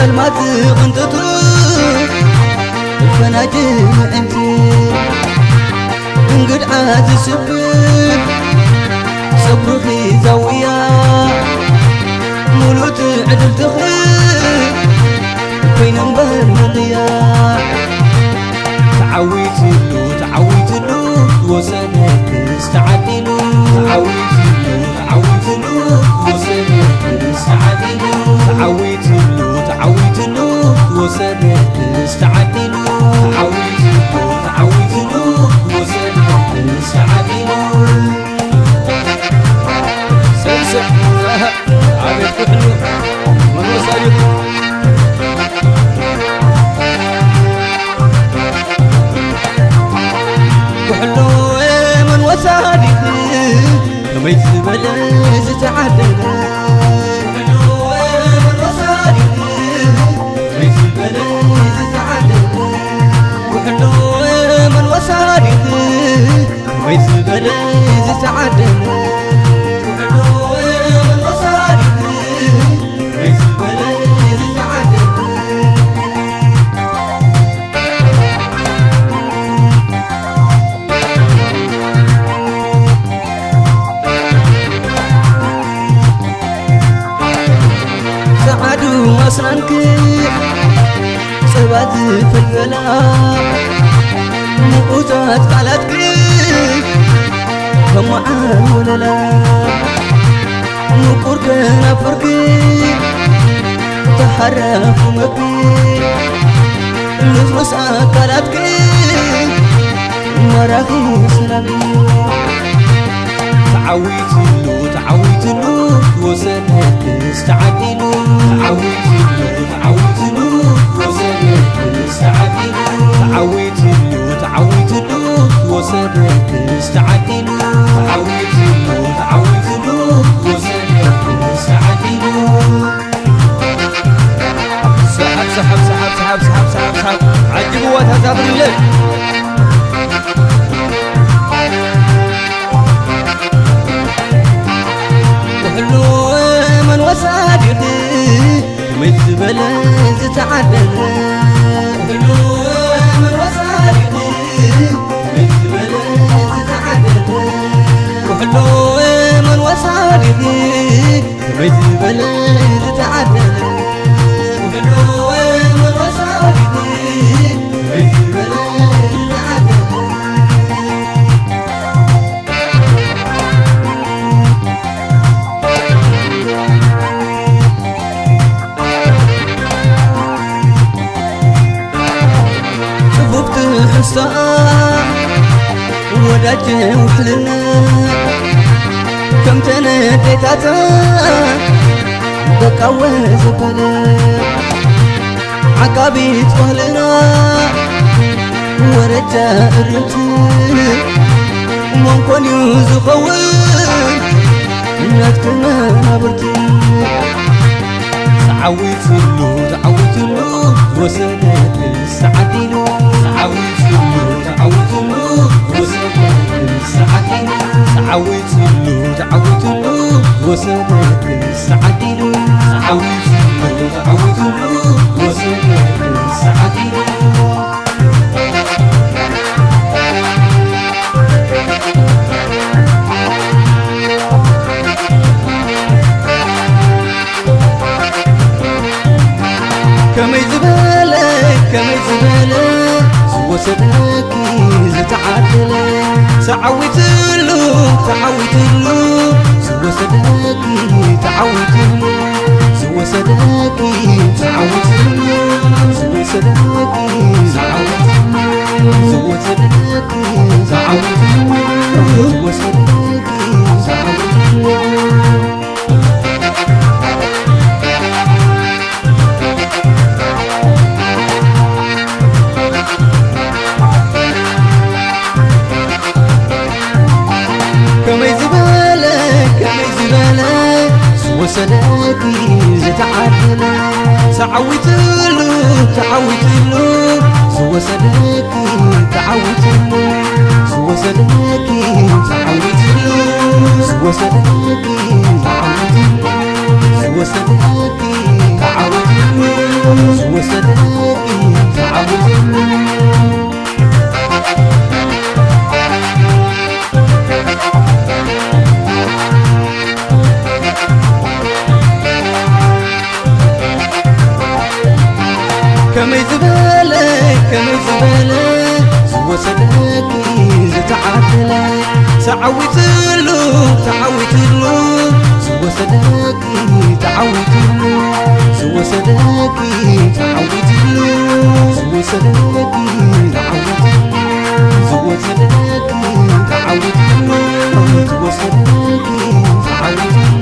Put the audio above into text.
سلمات غنتتو فناجم انت انقد عاد سبب صبري زاوية مولوت عدل تخيل فين انبهر مضيا تعويت له وسنك استعدلو تعويت له وسنك استعدلو تعويت له وسنك استعدلو تعويت له وسنك استعدلو سلسل عابد كحلو من وصايق كحلو من وصايق ميت بلز تعدل ويز بلز تعدل سعدو أسرانك سبات في الفلاح مؤتات قالتك فمعان ولا لا نقرك نفرك تحرف مكي نزمس قالتك مراخي سلامي تعويت له وسنك استعدلو تعويت له وسنك استعدلو تعويت له وسنك استعدلو تعويت له وسنك استعدلو سحب عجبوا وتهزابر الليل وحلو من وصادق متبلز تعدل وحلو من وصادق متبلز تعدل وحلو من وصادق متبلز تعدل وحلو من وصادق متبلز تعدل وداج وحلنا كم تناديتاتا بقاوز بلا عقابي تفهلنا ورجا الرمت ممكن يزخون ناتكنا نابرتي تعويت له وسنك استعدلو تعويت له وسنك استعدلو تعويت له وسنك استعدلو تعويت له وسنك استعدلو كم يزبالك وسنك زتعدل تعويتلو تعويتلو زو صدقي تعويتلو زو صدقي تعويتلو زو صدقي تعويتلو زو صدقي تعويتلو زو صدقي تعويتلو وصدقي زتعدل تعويتلو تعويتلو زو صدقي تعويتلو زو صدقي تعويتلو زو صدقي تعويتلو زو صدقي تعويتلو زو صدقي تعويتلو كم يزبالك زو صدقي زتعدل تعويتلو تعويتلو زو صدقي تعويتلو زو صدقي تعويتلو زو صدقي تعويتلو زو صدقي تعويتلو زو صدقي تعويتلو